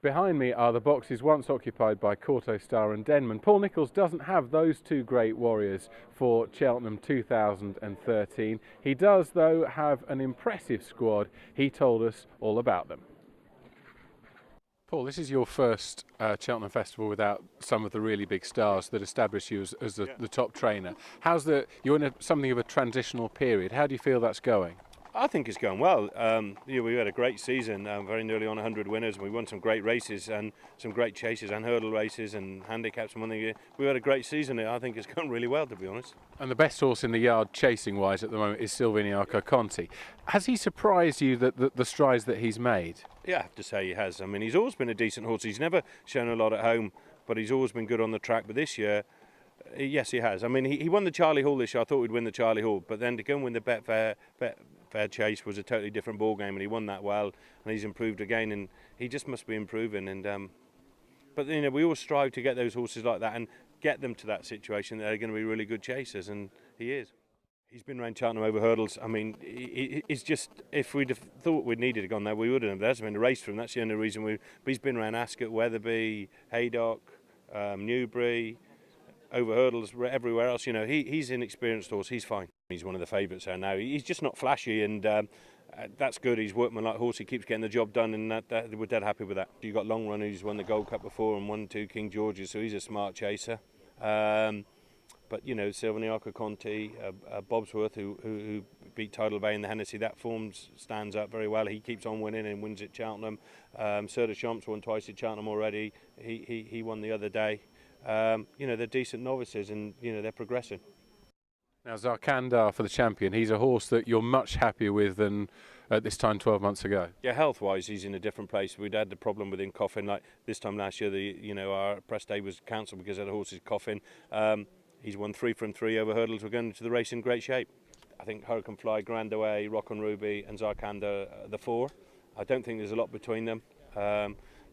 Behind me are the boxes once occupied by Kauto, Star and Denman. Paul Nicholls doesn't have those two great warriors for Cheltenham 2013. He does, though, have an impressive squad. He told us all about them. Paul, this is your first Cheltenham Festival without some of the really big stars that established you as the top trainer. You're in something of a transitional period. How do you feel that's going? I think it's going well. We had a great season, very nearly on 100 winners, and we won some great races and some great chases and hurdle races and handicaps and one thing. We had a great season. I think it's gone really well, to be honest. And the best horse in the yard chasing-wise at the moment is Silviniaco Conti. Has he surprised you the strides that he's made? Yeah, I have to say he has. I mean, he's always been a decent horse. He's never shown a lot at home, but he's always been good on the track. But this year, yes, he has. I mean, he won the Charlie Hall this year. I thought we'd win the Charlie Hall, but then to go and win the Betfair Chase was a totally different ball game, and he won that well, and he's improved again, and he just must be improving. And but you know, we all strive to get those horses like that and get them to that situation that they're going to be really good chasers, and he is. He's been around Cheltenham over hurdles. I mean, it's just, if we'd have thought we'd needed to go on there, we wouldn't have. There's been a race for him. That's the only reason but he's been around Ascot, Wetherby, Haydock, Newbury, over hurdles, everywhere else. You know, he's an experienced horse. He's fine. He's one of the favourites there now. He's just not flashy, and that's good. He's workmanlike horse. He keeps getting the job done, and we're dead happy with that. You've got Long Run, who's won the Gold Cup before and won 2 King Georges, so he's a smart chaser. But you know, Silviniaco Conti, Bobsworth, who beat Tidal Bay in the Hennessy, that form stands up very well. He keeps on winning and wins at Cheltenham. Sir de Champs won twice at Cheltenham already. He won the other day. You know, they're decent novices, and you know, they're progressing. Now, Zarkandar for the champion. He's a horse that you're much happier with than at this time 12 months ago. Yeah, health-wise, he's in a different place. We'd had the problem with him coughing. Like this time last year, our press day was cancelled because of the horses coughing. He's won 3 from 3 over hurdles. We're going into the race in great shape. I think Hurricane Fly, Grand Away, Rock and Ruby and Zarkandar are the 4. I don't think there's a lot between them.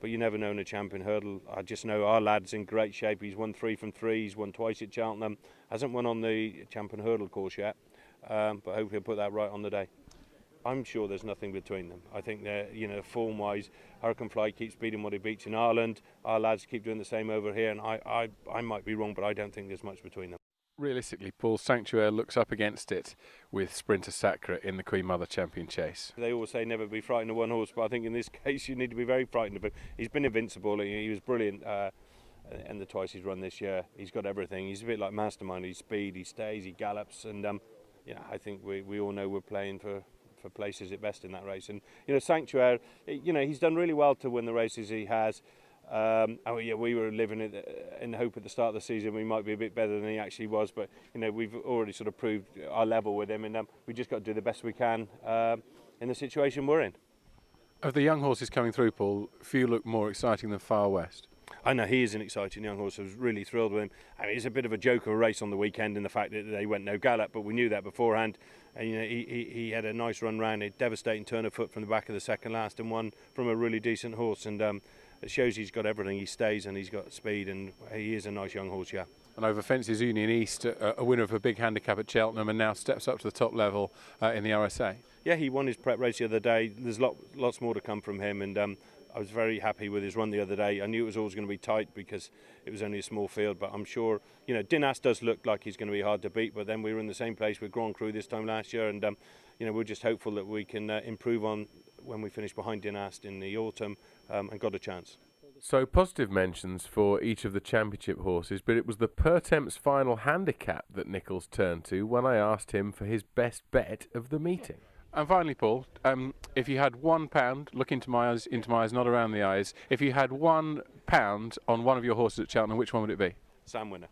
But you never know in a champion hurdle. I just know our lad's in great shape. He's won 3 from 3. He's won twice at Cheltenham. Hasn't won on the champion hurdle course yet, but hopefully he'll put that right on the day. I'm sure there's nothing between them. I think they're, form-wise, Hurricane Fly keeps beating what he beats in Ireland. Our lads keep doing the same over here, and I might be wrong, but I don't think there's much between them. Realistically, Paul, Sanctuary looks up against it with Sprinter Sacre in the Queen Mother Champion Chase. They always say never be frightened of one horse, but I think in this case you need to be very frightened of him. He's been invincible. He was brilliant, and the twice he's run this year, he's got everything. He's a bit like Mastermind. He's speed, he stays, he gallops, and I think we all know we're playing for places at best in that race. And Sanctuary, he's done really well to win the races he has. We were living in the hope at the start of the season we might be a bit better than he actually was, but we've already sort of proved our level with him, and we just got to do the best we can in the situation we're in. Of the young horses coming through, Paul, few look more exciting than Far West. I know he is an exciting young horse. I was really thrilled with him. I mean, it's a bit of a joke of a race on the weekend in the fact that they went no gallop, but we knew that beforehand. And he had a nice run round, a devastating turn of foot from the back of the second last, and won from a really decent horse. And it shows he's got everything. He stays and he's got speed, and he is a nice young horse, yeah. And over fences, Union East, a winner of a big handicap at Cheltenham, and now steps up to the top level in the RSA. Yeah, he won his prep race the other day. There's lots more to come from him, and I was very happy with his run the other day. I knew it was always going to be tight because it was only a small field, but I'm sure, Dinas does look like he's going to be hard to beat, but then we were in the same place with Grand Cru this time last year, and we're just hopeful that we can improve on when we finish behind Dinas in the autumn and got a chance. So positive mentions for each of the championship horses, but it was the Pertemps final handicap that Nicholls turned to when I asked him for his best bet of the meeting. And finally, Paul, if you had £1, look into my eyes, not around the eyes. If you had £1 on one of your horses at Cheltenham, which one would it be? Sam Winner.